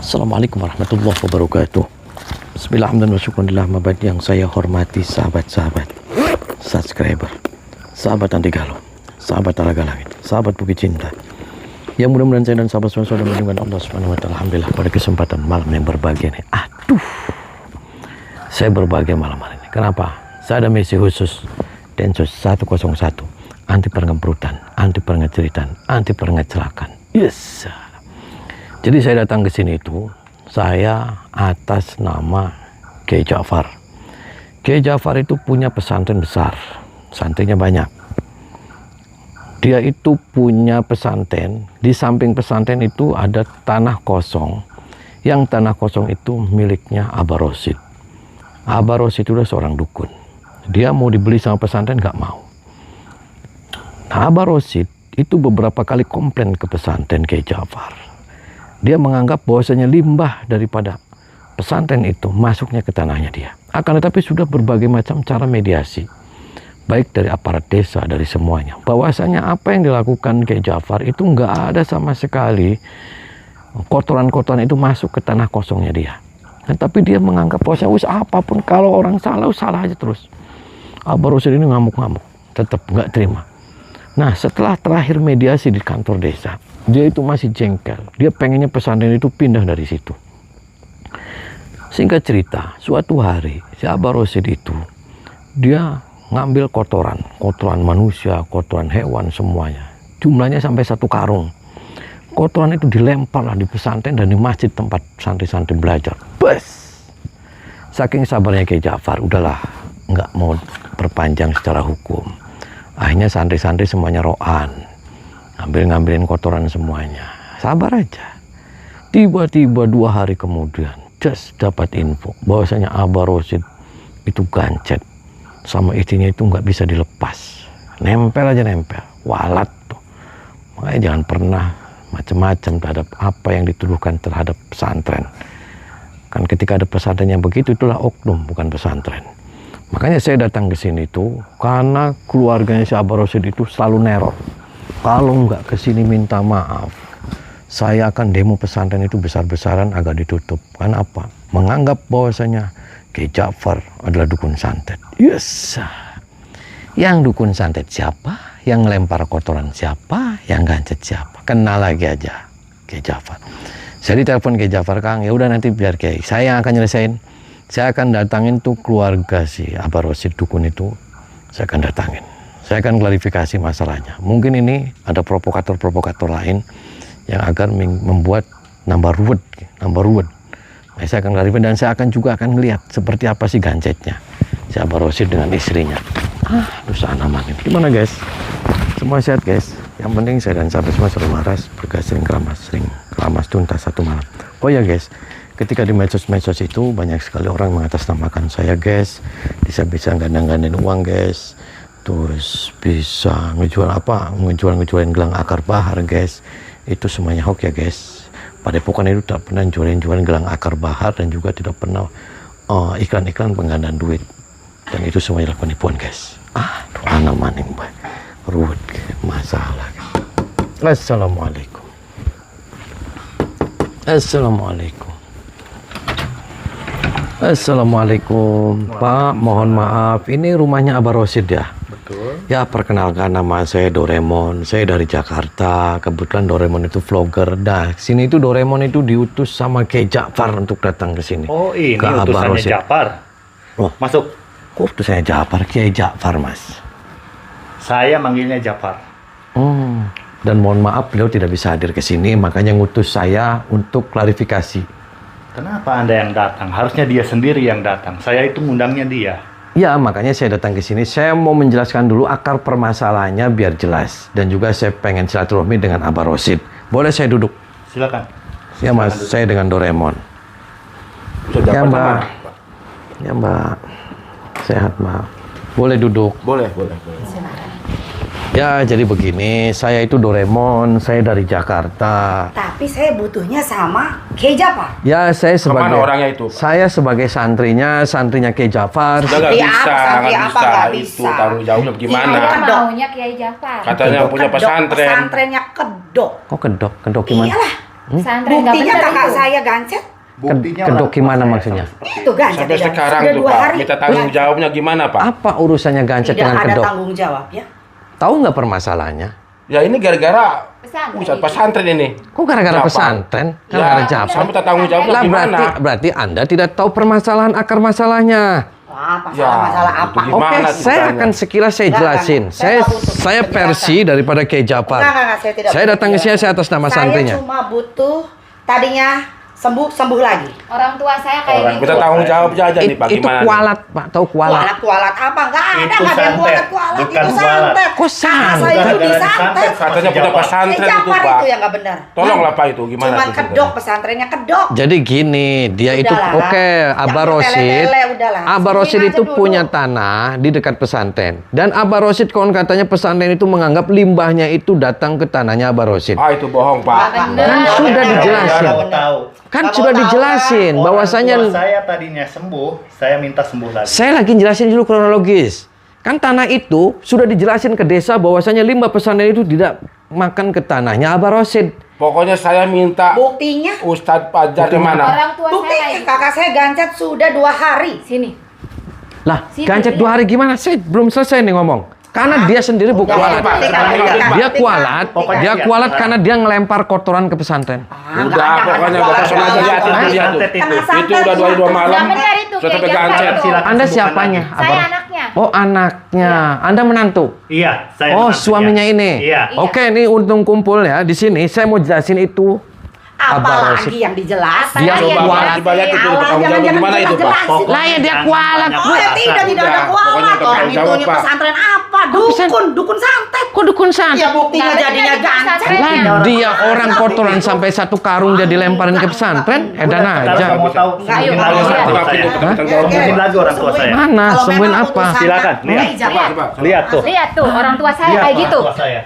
Assalamualaikum warahmatullahi wabarakatuh. Bismillahirrahmanirrahim. Yang saya hormati sahabat-sahabat, subscriber, sahabat anti galau, sahabat talaga langit, sahabat bukit cinta. Yang mudah-mudahan saya dan sahabat semua sudah mendengar Allah Subhanahu wa taala. Alhamdulillah pada kesempatan malam yang berbahagia ini. Saya berbahagia malam hari ini. Kenapa? Saya ada misi khusus Densus 101, anti pengemperutan, anti pengeceritan, anti pengecelakan. Yes. Jadi saya datang ke sini itu saya atas nama Kiai Ja'far. Kiai Ja'far itu punya pesantren besar, santrinya banyak. Dia itu punya pesantren, di samping pesantren itu ada tanah kosong. Yang tanah kosong itu miliknya Abah Rosid. Abah Rosid itu seorang dukun. Dia mau dibeli sama pesantren nggak mau. Nah, Abah Rosid itu beberapa kali komplain ke pesantren Kiai Ja'far. Dia menganggap bahwasanya limbah daripada pesantren itu masuknya ke tanahnya dia. Akan tetapi sudah berbagai macam cara mediasi, baik dari aparat desa, dari semuanya, bahwasanya apa yang dilakukan Kiai Ja'far itu nggak ada sama sekali kotoran-kotoran itu masuk ke tanah kosongnya dia. Tapi dia menganggap bahwasanya apapun kalau orang salah, salah aja terus. Abah Rosid ini ngamuk-ngamuk, tetap nggak terima. Nah, setelah terakhir mediasi di kantor desa, dia itu masih jengkel. Dia pengennya pesantren itu pindah dari situ. Singkat cerita, suatu hari si Abah Rosid itu dia ngambil kotoran manusia, kotoran hewan semuanya. Jumlahnya sampai 1 karung. Kotoran itu dilemparlah di pesantren dan di masjid tempat santri-santri belajar. Bes! Saking sabarnya Kiai Ja'far, udahlah, nggak mau perpanjang secara hukum. Akhirnya santri-santri semuanya roan, ngambilin kotoran semuanya. Sabar aja. Tiba-tiba 2 hari kemudian, just dapat info bahwasanya Abah Rosid itu gancet sama istrinya itu nggak bisa dilepas. Nempel aja nempel, walat tuh. Makanya jangan pernah macam-macam terhadap apa yang dituduhkan terhadap pesantren. Kan ketika ada pesantren yang begitu, itulah oknum, bukan pesantren. Makanya saya datang ke sini tuh karena keluarganya si Abah Rosid itu selalu neror. Kalau nggak ke sini minta maaf, saya akan demo pesantren itu besar-besaran agar ditutup. Karena apa? Menganggap bahwasanya Kiai Ja'far adalah dukun santet. Yes. Yang dukun santet siapa? Yang lempar kotoran siapa? Yang gancet siapa? Kenal lagi aja Kiai Ja'far. Saya ditelepon Kiai Ja'far, Kang, ya udah nanti biar Kiai. Saya yang akan nyelesain. Saya akan datangin tuh keluarga si Abah Rosid dukun itu. Saya akan datangin. Saya akan klarifikasi masalahnya. Mungkin ini ada provokator-provokator lain yang agar membuat nambah ruwet. Nah, saya akan klarifikasi dan saya akan juga akan ngelihat seperti apa sih gancetnya si Abah Rosid dengan istrinya. Sana aman. Gimana guys? Semua sehat guys. Yang penting saya dan sahabat semua selalu waras, berkah sering keramas tuntas satu malam. Oh ya guys, ketika di medsos itu banyak sekali orang mengatasnamakan saya guys, bisa gandang-gandeng uang guys, terus bisa ngejualin gelang akar bahar guys. Itu semuanya hoax ya guys. Padepokan itu tidak pernah jualin gelang akar bahar dan juga tidak pernah iklan-iklan penggandaan duit. Dan itu semuanya adalah penipuan guys. Anak maning baik ruwet masalah. Assalamualaikum. Assalamualaikum Pak, mohon maaf, ini rumahnya Abah Rosid ya? Betul. Ya, perkenalkan nama saya Doraemon, saya dari Jakarta. Kebetulan Doraemon itu vlogger. Nah, sini itu Doraemon itu diutus sama Kiai Ja'far untuk datang ke sini. Oh, ini ke Abah utusannya Rosid. Ja'far. Oh, Masuk. kok utusannya Ja'far? Kiai Ja'far mas. Saya manggilnya Ja'far. Dan mohon maaf beliau tidak bisa hadir ke sini, makanya ngutus saya untuk klarifikasi. Kenapa Anda yang datang? Harusnya dia sendiri yang datang. Saya itu ngundangnya dia. Ya, makanya saya datang ke sini. Saya mau menjelaskan dulu akar permasalahannya biar jelas. Dan juga saya pengen silaturahmi dengan Abah Rosid. Boleh saya duduk? Silakan. Ya mas, saya dengan Doraemon. Ya mbak. Ya mbak. Sehat mbak. Boleh duduk? Boleh. Ya, jadi begini. Saya itu Doraemon. Saya dari Jakarta. Tapi saya butuhnya sama Kiai Ja'far. Ya, saya sebagai... Kemana orangnya itu? Saya sebagai santrinya Kiai Ja'far. Sudah nggak Santri bisa, apa, santri nggak apa, bisa. nggak Itu bisa. taruh jauhnya bagaimana? Iya. Kita maunya Kiai Ja'far. Katanya punya pesantren. Pesantrennya kedok. Kok kedok? Kedok gimana? Iyalah, Pesantren nggak Buktinya benar kakak itu. saya gancet. Buktinya Kedok orang tua gimana saya maksudnya? Itu gancet. Sampai tidak? sekarang Sudah tuh 2 Pak, hari. minta tanggung jawabnya gimana Pak? Apa urusannya gancet Tidak dengan ada kedok? tanggung jawab ya. Tahu nggak permasalahannya? Ya ini gara-gara Pesantren. pesantren ini. Kok gara-gara Japar. pesantren? Gara-gara Ya, Japar? saya minta tanggung jawabnya Lah gimana? berarti Anda tidak tahu permasalahan akar masalahnya. Wah, Ya, masalah itu apa? gimana Oke, saya ceritanya? akan sekilas saya Enggak, jelasin. enggak. Saya tahu tuh Saya penjelasan. versi daripada Kiai Japar. Enggak, saya tidak. Saya datang ke sini saya atas nama santrinya. Saya cuma butuh tadinya sembuh lagi. Orang tua saya kayak Orang gitu. Minta tanggung jawab aja nih Pak, Itu gimana? kualat, Pak. Tahu kualat? Kualat apa? Enggak ada, Itu enggak ada yang santet, kualat. bukan Itu kualat. santet. Kok santet? Saya itu Gara-gara disantet. Katanya punya pesantren itu Japar Pak. itu yang enggak benar. Tolonglah Pak itu gimana Cuman tuh kedok ceritanya? pesantrennya kedok. Jadi gini, dia itu Udahlah. oke, Abah Jangan Rosid. tele-tele, udahlah. Abah Rosid Sembunyiin itu aja punya dulu. tanah di dekat pesantren. Dan Abah Rosid konon katanya pesantren itu menganggap limbahnya itu datang ke tanahnya Abah Rosid. Ah itu bohong Nggak Pak. benar. Kan sudah dijelasin. Kamu tahu. Kan Kamu sudah tahu, dijelasin Orang bahwasanya tua saya tadinya sembuh, saya minta sembuh lagi. saya lagi jelasin dulu kronologis. Kan tanah itu sudah dijelasin ke desa bahwasanya limbah pesantren itu tidak makan ke tanahnya Abah Rosid. Pokoknya saya minta Buktinya, Ustadz Fajar yang mana? Orang tua saya buktinya kayak gitu. kakak saya gancet sudah 2 hari. Sini. Lah, Sini, gancet sini. 2 hari gimana? Saya belum selesai nih ngomong. Karena dia sendiri Udah, kualat. Pak. Dia kualat, Pokoknya dia dia kualat kualat. karena dia ngelempar kotoran ke pesantren. Udah, pokoknya Bapak sengaja lihat itu, lihat tuh. Santet itu. Itu udah 2 malam. Nggak benar itu, Sudah sampai kayak gancet. Japar. Silakan Anda sembuhkan siapanya? lagi. Saya Abang? anaknya. Oh, anaknya. Anda menantu? Iya, saya Oh, menantunya. suaminya ini. Iya. Oke, ini untung kumpul ya di sini. Saya mau jelasin itu. Abah Rosid. Apalagi yang dijelasin. Dia Apalagi yang kualat. Coba lihat itu Allah, tanggung jawab jangan gimana itu Pak? jelas-jelasin. Pokoknya Lah, ya dia jangan kualat, banyak Oh, ya alasan. tidak ada Udah, pokoknya kualat. Orang tanggung itu jawab, Pak. pesantren apa? Dukun santet. Kok dukun santet? Ya buktinya Nggak jadinya benar itu gancet. pesantrennya. Lah, dia orang kotoran sampai 1 karung dia dilemparin ke pesantren. Edan Udah, sekarang aja. kamu tahu. Enggak, Ayo, sembuhin ayo, lagi ayo. orang tua saya. Sembuhin lagi orang tua saya. Mana? Kalau Sembuhin memang apa? utusan Silakan, Kiai lihat. Japar. Coba. Lihat tuh. Lihat tuh, orang tua saya Lihat kayak orang gitu. tua saya.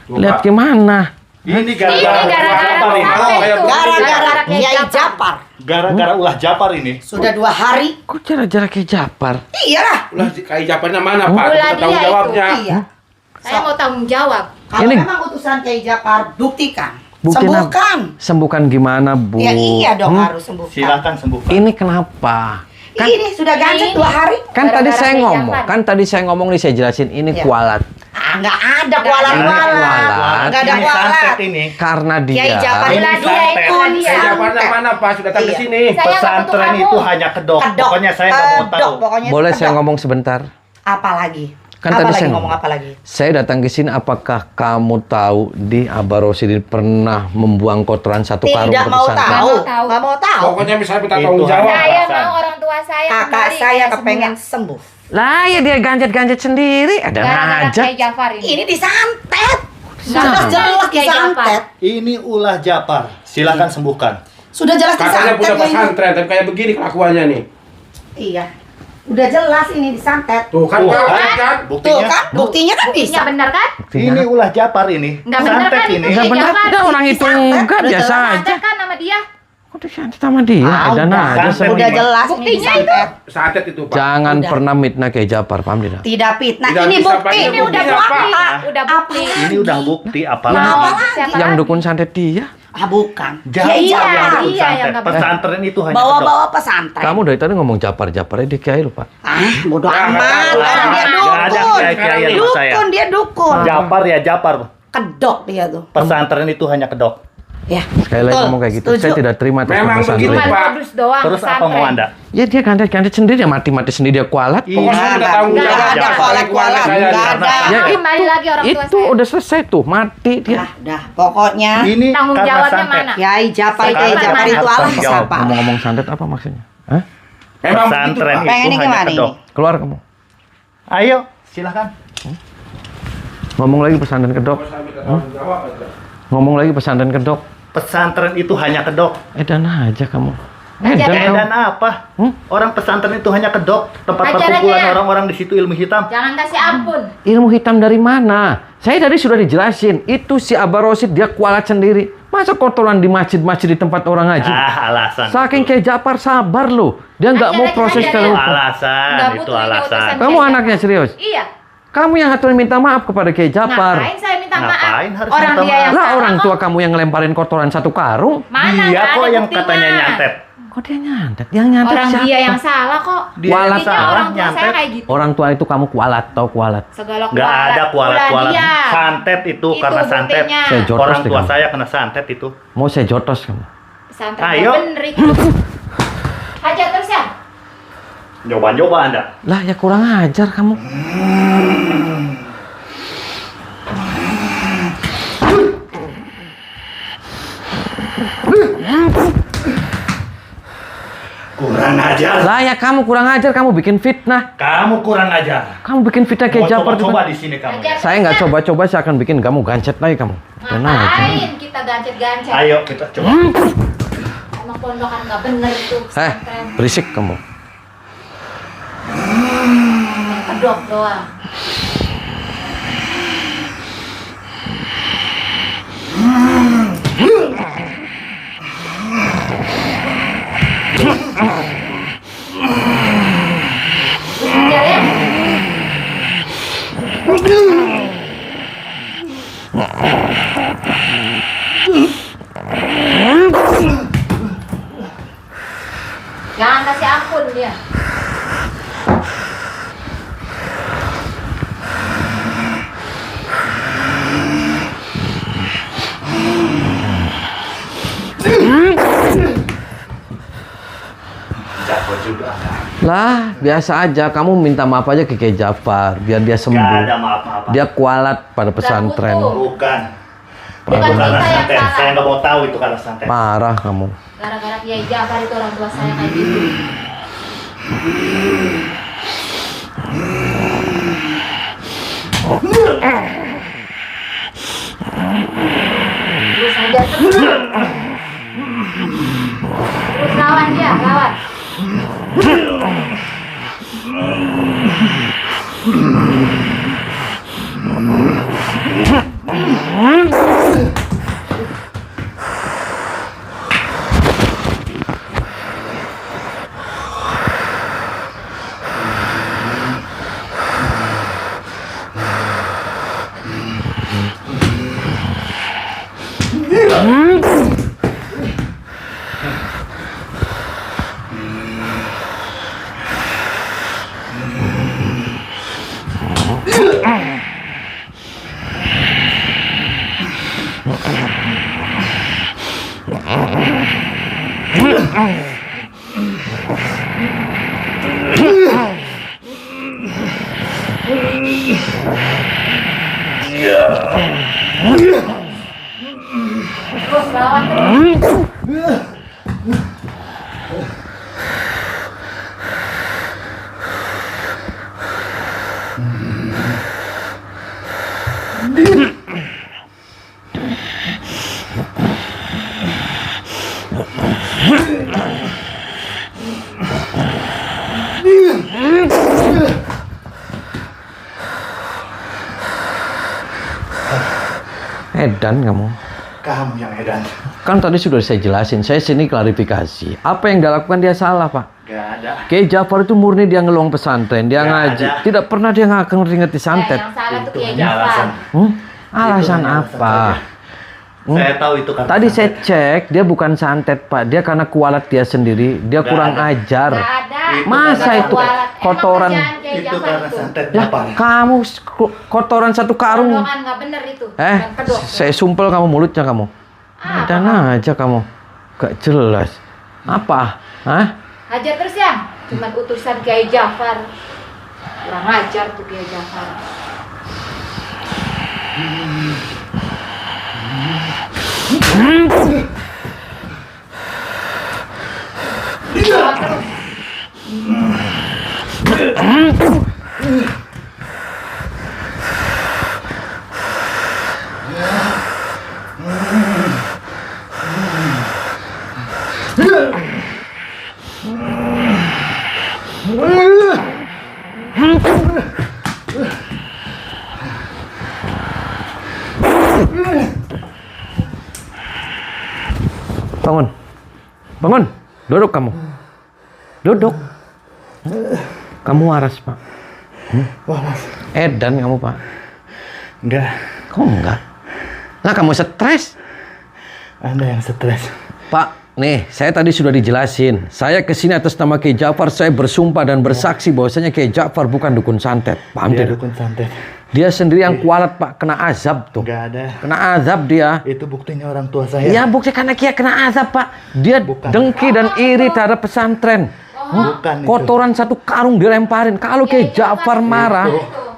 Lihat gimana? Ini Ini gara-gara gara-gara Japar ini. pesantren itu. Gara-gara Kiai Kiai Japar. Japar. Gara-gara ulah Japar ini. Sudah 2 hari. Kok jarak-jarak kayak Japar? Iyalah. Ulah kayak Japarnya mana Pak? Ulah Minta tanggung dia itu. jawabnya. Iya. Saya mau tanggung jawab. Kalau Ini- memang utusan Kiai Japar, buktikan. Buktiin apa? Sembuhkan. Sembuhkan gimana, Bu? Ya iya dong Hmm? harus sembuhkan. Silakan sembuhkan. Ini kenapa? Kan, Ini sudah gancet 2 hari. kan tadi Gara-gara saya Kiai ngomong, Japar. kan tadi saya ngomong nih saya jelasin ini Iya. kualat. Ah, nggak ada Ini kualat-kualat. kualat. Nggak ada Ini kualat. santet ini. Kiai Karena dia Japar Ini Ulah dia santet. itu, ulah dia. Kayak Japarnya mana Pak? Sudah datang ke Iya. sini. Saya nggak butuh Pesantren kamu. itu hanya kedok. Pokoknya saya nggak mau tahu. Pokoknya boleh kedok. saya ngomong sebentar. Apa lagi? Kan apa tadi lagi saya ngomong apa lagi? Saya datang ke sini apakah kamu tahu di Abah Rosidin pernah membuang kotoran 1 karung Tidak ke mau pesantren? tahu. Nggak mau tahu. Nggak mau tahu. Pokoknya misalnya minta Itu tanggung jawab. hanya- Saya alasan. mau orang tua saya Kakak kembali saya kayak kepengen semula. sembuh. Lah ya dia ganjet-ganjet sendiri, ada Gara-gara aja. Kiai Japar ini. Ini disantet. Nggak Sudah benar jelas itu Kiai Japar. disantet. Ini ulah Japar. Silakan sembuhkan. Sudah jelas Katanya punya disantet. ini. pesantren, tapi kayak begini kelakuannya nih. Iya. Udah jelas ini disantet. Tuh kan Tuh, Pak, kan? kan? Tuh Buktinya. kan? Buktinya kan bisa. Buktinya benar kan? Ini ulah Japar ini. Nggak benar Santet kan ini. itu? Enggak benar, Japar. enggak orang itu Disantet, enggak udah biasa jelas. aja. Santet kan nama dia. Kok disantet sama dia? Ah, Ada udah. aja. Santet. Udah jelas ini Buktinya disantet. Santet itu Pak. Jangan Udah. pernah mitnah kayak Japar, paham tidak? Tidak fitnah. Tidak Ini bisa, Pak. bukti. Ini udah bukti bukti. apa? Udah bukti. Ini udah bukti apalagi. Apa Siapa Yang lagi? dukun santet dia. Ah bukan. Japar Iya, yang dukun iya, santet. yang nggak benar. Pesantren itu hanya kedok. Bawa-bawa pesantren. Kamu dari tadi ngomong Japar dia Kiai lupa. Ah, bodoh Ya, amat. nggak Karena dia Nggak ada dukun. kiai-kiaian sama saya. Dukun, dia dukun. Japar ya Japar. Kedok dia tuh. Pesantren itu hanya kedok. Ya. Sekali lagi betul. ngomong kayak gitu, Setuju. saya tidak terima atas Memang nama begitu, santri. Cuma Pak. modus doang. Terus apa pesantren. mau Anda? Ya dia gandet-gandet sendiri, dia mati-mati sendiri, dia kualat. Pokoknya saya minta tanggung Nggak jawab. ada Jangan kualat-kualat. saya Nggak nih. ada. Ya, Kembali lagi orang tua Itu saya. udah selesai tuh, mati dia. Dah. Pokoknya Ini Tanggung karena jawabnya santet. mana? Kiai Japar, Sekarang Kiai Japar mana? itu Allah Tanggung jawab. siapa? Ngomong-ngomong santet apa maksudnya? Hah? Memang begitu Pesantren Pak. itu Pengennya hanya gimana kedok. ini? Keluar kamu. Ayo, silakan. Ngomong lagi pesantren kedok. Saya minta tanggung jawab aja. Ngomong lagi pesantren kedok. Pesantren itu hanya kedok. Edan aja kamu. Ajar Edan aja. kamu. Dan apa? Orang pesantren itu hanya kedok, tempat Ajar perkumpulan aja. orang-orang di situ ilmu hitam. Jangan kasih ampun. Ilmu hitam dari mana? Saya tadi sudah dijelasin. Itu si Abah Rosid dia kualat sendiri. Masa kotoran di masjid-masjid di tempat orang ngaji? Alasan. Saking itu. kayak Japar sabar loh. Dia nggak Ajar mau aja, proses ajar secara aja. hukum. Alasan Nggak itu butuh ini alasan. utusan. Kamu anaknya serius? Iya. Kamu yang harus minta maaf kepada Kiai Jafar. Ngapain saya minta Ngapain maaf? harus Orang minta dia maaf? yang Lah salah orang kok. tua kamu yang ngelemparin kotoran satu karung. Mana? Dia Nggak kok ada yang buktinya. katanya nyantet. Kok dia nyantet? Yang nyantet Orang siapa? dia yang salah kok. Dia yang Walat. Buktinya salah, orang tua saya nyantet. kayak gitu. Orang tua itu kamu kualat, tau kualat. Segala Nggak ada kualat-kualat. Ulah dia. Santet itu karena santet. buktinya. Saya jotos Orang deh tua kamu. saya kena santet itu. Mau saya jotos kamu. Pesantren Ayo. nggak bener itu. Hajar terus ya. Coba Anda. Lah ya kurang ajar kamu. Kurang ajar. Lah ya kamu kurang ajar, kamu bikin fitnah. Kamu kurang ajar. Kamu bikin fitnah Kiai Mau Jafar di coba-coba depan. di sini kamu. Hajar. ya. Saya nggak coba-coba, saya akan bikin kamu gancet lagi kamu. Tenang aja. Ngapain kita gancet-gancet? Ayo kita coba. Emang pondokan nggak bener itu pesantren. Berisik kamu. Main kedok doang. Terus hajar ya. Jangan kasih ampun dia. Jago juga. Lah biasa aja, kamu minta maaf aja ke Kiai Jafar biar dia Gak sembuh. ada maaf-maafan. Dia kualat pada pesantren. butuh. Bukan. Bukan Itu karena kita yang santet. salah. Saya nggak mau tahu itu karena santet. Marah kamu. Gara-gara Kiai Jafar itu orang tua saya kayak gitu. Terus aja terus. Terus lawan dia, lawan. Terus lawan terus. Edan kamu. Kamu yang edan. Kan tadi sudah saya jelasin, saya sini klarifikasi. Apa yang dia lakukan dia salah, Pak. Gak ada. Kiai Jafar itu murni dia ngeluang pesantren, dia Nggak ngaji. ada. Tidak pernah dia ngerti santet. Yang salah tuh Itu Kiai hanya Jafar. alasan. Alasan Itu hanya apa? alasan Saya tahu itu karena Tadi saya santet. cek, dia bukan santet, Pak. Dia karena kualat dia sendiri, dia Nggak kurang ada. ajar. Nggak ada. Masa Nggak itu kualat. Emang kotoran? kerjaan Kiai Itu Jafar karena itu. santet Lah, Bapak. kamu kotoran satu karung. Pondokan nggak bener itu. Yang kedok. Saya sumpel kamu mulutnya kamu. Apa Dan aja kamu. Gak jelas. Apa? Hah? Hajar terus ya. Cuman utusan Kiai Jafar. Kurang ajar tuh Kiai Jafar. Lawan terus. Bangun. Bangun. Duduk kamu. Duduk. Kamu waras, Pak. Waras. Edan kamu, Pak. Enggak. Kok enggak? Lah kamu stres. Anda yang stres. Pak, nih, saya tadi sudah dijelasin. Saya kesini atas nama Kiai Ja'far. Saya bersumpah dan bersaksi bahwasanya Kiai Ja'far bukan dukun santet. Paham Dia tidak? dukun santet. Dia sendiri yang kualat, Pak. Kena azab tuh. Enggak ada. Kena azab dia. Itu buktinya orang tua saya. Ya, bukti karena Kiai kena azab, Pak. Dia Bukan. dengki dan iri terhadap pesantren. Bukan itu. Kotoran satu karung dilemparin. Kalau Kiai Ja'far marah,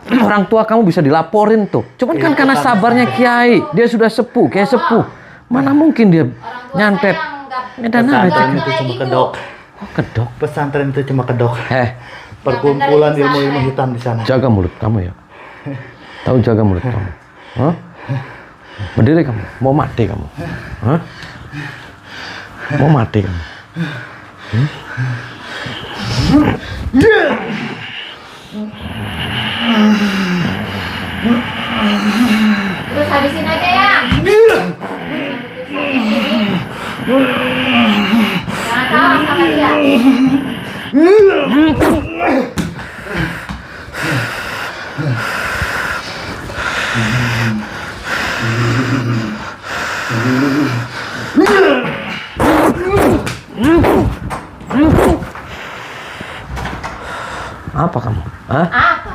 orang tua kamu bisa dilaporin tuh. Cuman kan karena sabarnya Kiai, dia sudah sepuh, Kiai sepuh. Mana mungkin dia nyantet. Medan Pesantren aja. itu cuma kedok. Oh, kedok. Pesantren itu cuma kedok. Perkumpulan ilmu-ilmu hitam di sana. Jaga mulut kamu ya. Tahu jaga mulut kamu. Hah? Berdiri kamu. Mau mati kamu. Hah? Mau mati kamu. Terus habisin aja ya. Jangan salah sama dia. Apa kamu? Hah? Apa?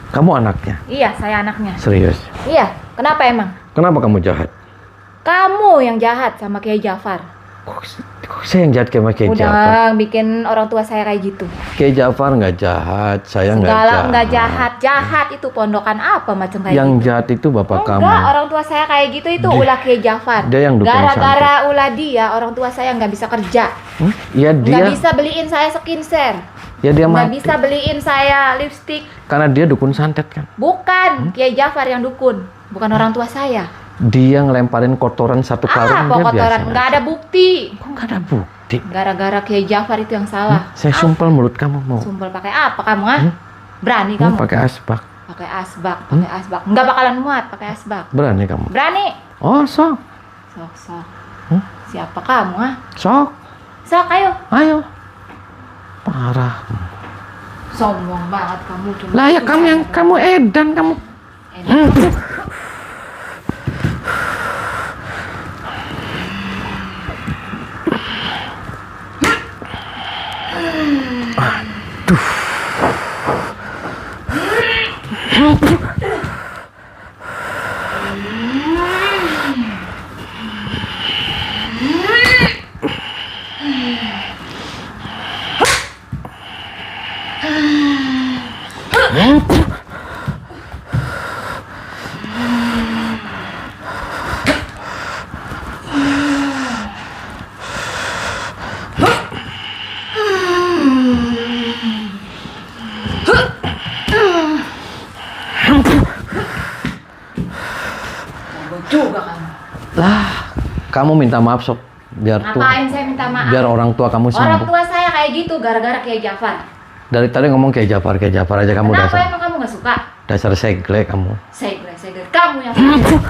Kamu anaknya? Iya, saya anaknya. Serius? Iya, kenapa emang? Kenapa kamu jahat? Kamu yang jahat sama Kiai Ja'far. Kok saya yang jahat sama Kiai Ja'far? Udah bikin orang tua saya kayak gitu. Kiai Ja'far nggak jahat, saya nggak Segala jahat. enggak jahat. Jahat itu pondokan apa macam kayak Yang gitu. jahat itu bapak kamu. Enggak, orang tua saya kayak gitu itu ulah Kiai Ja'far. Dia yang dukun Gara-gara ulah dia, orang tua saya nggak bisa kerja. Ya Nggak dia, bisa beliin saya skincare. ya dia Nggak mati. bisa beliin saya lipstick. Karena dia dukun santet kan. Bukan, Kiai Ja'far yang dukun. Bukan orang tua saya. Dia ngelemparin kotoran satu karung Apa dia kotoran? biasa. Nggak ada bukti. Kok nggak ada bukti? Gara-gara Kiai Ja'far itu yang salah. Saya sumpel mulut kamu mau. Sumpel pakai apa kamu, ah? Berani Kamu kamu? pakai asbak. Pakai asbak, pakai asbak. Nggak bakalan muat pakai asbak. Berani kamu. Berani. Oh, sok. Sok. Siapa kamu, ah? Sok. Sok, ayo. Ayo. Parah. Sombong banget kamu. Cuma Lah ya itu kamu yang saja. kamu edan kamu. Enak. Juga kamu. Lah, kamu minta maaf sok biar tuh Ngapain saya minta maaf? biar orang tua kamu Orang sembuh. tua saya kayak gitu gara-gara Kiai Ja'far. Dari tadi ngomong Kiai Ja'far aja kamu Kenapa dasar emang kamu nggak suka? dasar segle kamu. Segel. Kamu yang segel.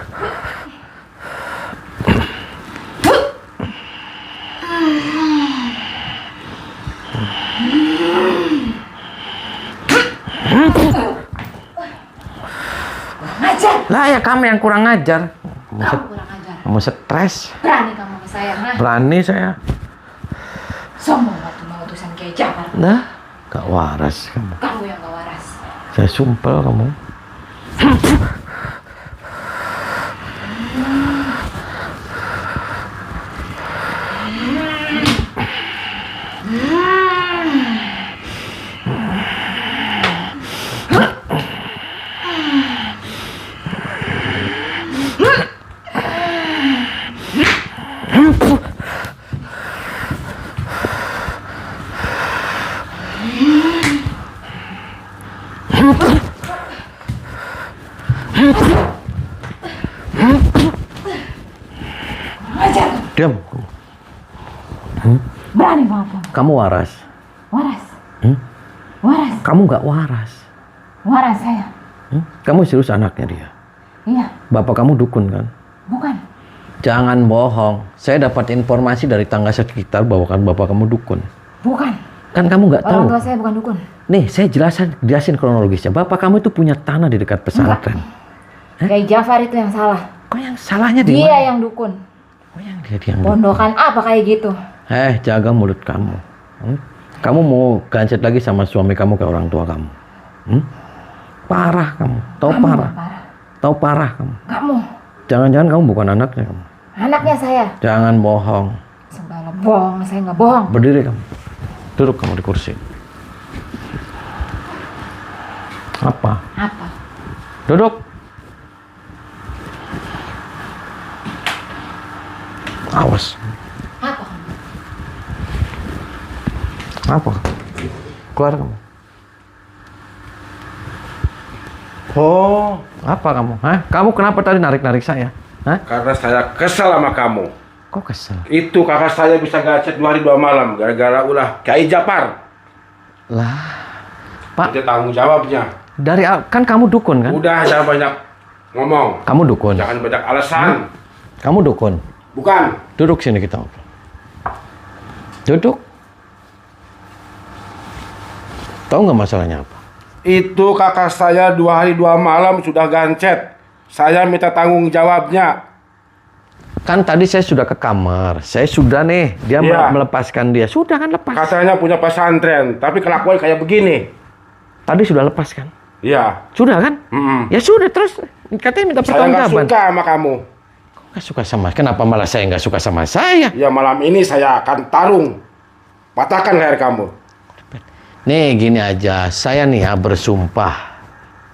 Ngajar. Lah ya kamu yang kurang ajar. Kamu kurang ajar. Kamu stres. Berani kamu sama saya, nah. Berani saya. Sombong waktu mau utusan Kiai Ja'far. Nah, gak waras kamu. Kamu yang gak waras. Saya sumpel kamu. Ngajar. Diam. Berani banget kamu. Kamu waras. Waras. Hmm? Waras. Kamu gak waras. Waras saya. Kamu serius anaknya dia. Iya. Bapak kamu dukun kan? Bukan. Jangan bohong. Saya dapat informasi dari tangga sekitar bahwa kan bapak kamu dukun. Bukan. Kan kamu nggak tahu. Orang tua saya bukan dukun. Nih, saya jelasin kronologisnya. Bapak kamu itu punya tanah di dekat pesantren. Kiai Jafar itu yang salah. Kok yang salahnya di mana? Dia yang dukun. Oh, yang dia yang Pondokan apa kayak gitu? jaga mulut kamu. Kamu mau gancet lagi sama suami kamu kayak orang tua kamu. Parah kamu. Tahu parah. Tahu parah kamu. Kamu. Jangan-jangan kamu bukan anaknya kamu. Anaknya saya. Jangan bohong. Segala bohong, saya nggak bohong. Berdiri kamu. Duduk kamu di kursi. Apa? Apa? Duduk. Awas. Apa? Apa? Keluar kamu. Oh, Apa kamu? Hah? Kamu kenapa tadi narik-narik saya? Hah? karena saya kesel sama kamu. Kok kesel? Itu kakak saya bisa gacet 2 hari 2 malam gara-gara ulah Kiai Jafar. Lah, Pak, Itu tanggung jawabnya. kan kamu dukun kan? Udah jangan banyak ngomong. Kamu dukun. Jangan banyak alasan. Kamu dukun. Bukan. Duduk sini kita ngobrol. Duduk. Tahu nggak masalahnya apa? Itu kakak saya 2 hari 2 malam sudah gancet. Saya minta tanggung jawabnya. Kan tadi saya sudah ke kamar. Saya sudah nih, dia Iya. melepaskan dia. Sudah kan lepas. Katanya punya pesantren, tapi kelakuan kayak begini. Tadi sudah lepas kan? Iya. Sudah kan? Ya sudah terus. Katanya minta Saya nggak pertanggungjawaban. suka sama kamu. Nggak suka sama. Kenapa malah saya nggak suka sama saya? Ya malam ini saya akan tarung. Patahkan leher kamu. Nih gini aja. Saya nih ya bersumpah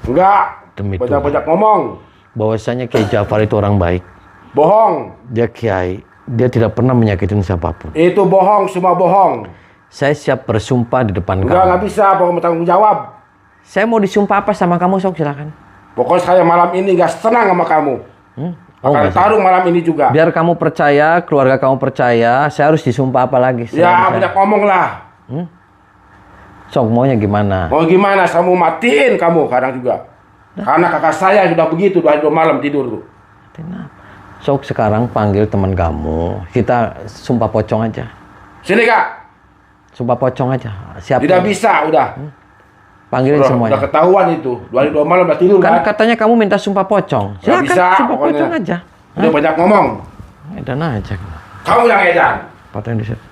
Enggak. Demi Banyak-banyak ngomong. bahwasanya Kiai Jafar itu orang baik. Bohong. Dia kiai. Dia tidak pernah menyakitin siapapun. Itu bohong, semua bohong. Saya siap bersumpah di depan Enggak, kamu. nggak bisa. Pokoknya tanggung jawab. Saya mau disumpah apa sama kamu, sok silakan. Pokoknya saya malam ini nggak senang sama kamu. Oh, Akan nggak tarung malam ini juga. Biar kamu percaya, keluarga kamu percaya, saya harus disumpah apa lagi? Ya, banyak ngomong lah. Sok maunya gimana? Mau gimana? Saya mau matiin kamu sekarang juga. Karena kakak saya sudah begitu 2 hari 2 malam tidur tuh. Sok sekarang panggil teman kamu, kita sumpah pocong aja. Sini kak. Sumpah pocong aja. Siap. Tidak bisa, udah. Panggilin Udah semuanya. ketahuan itu. 2 hari 2 malam udah tidur Kan kan? katanya kamu minta sumpah pocong. Nggak Silakan bisa, sumpah pokoknya. pocong aja. Udah banyak ngomong. Edan aja. Kamu yang edan. Patahin di situ.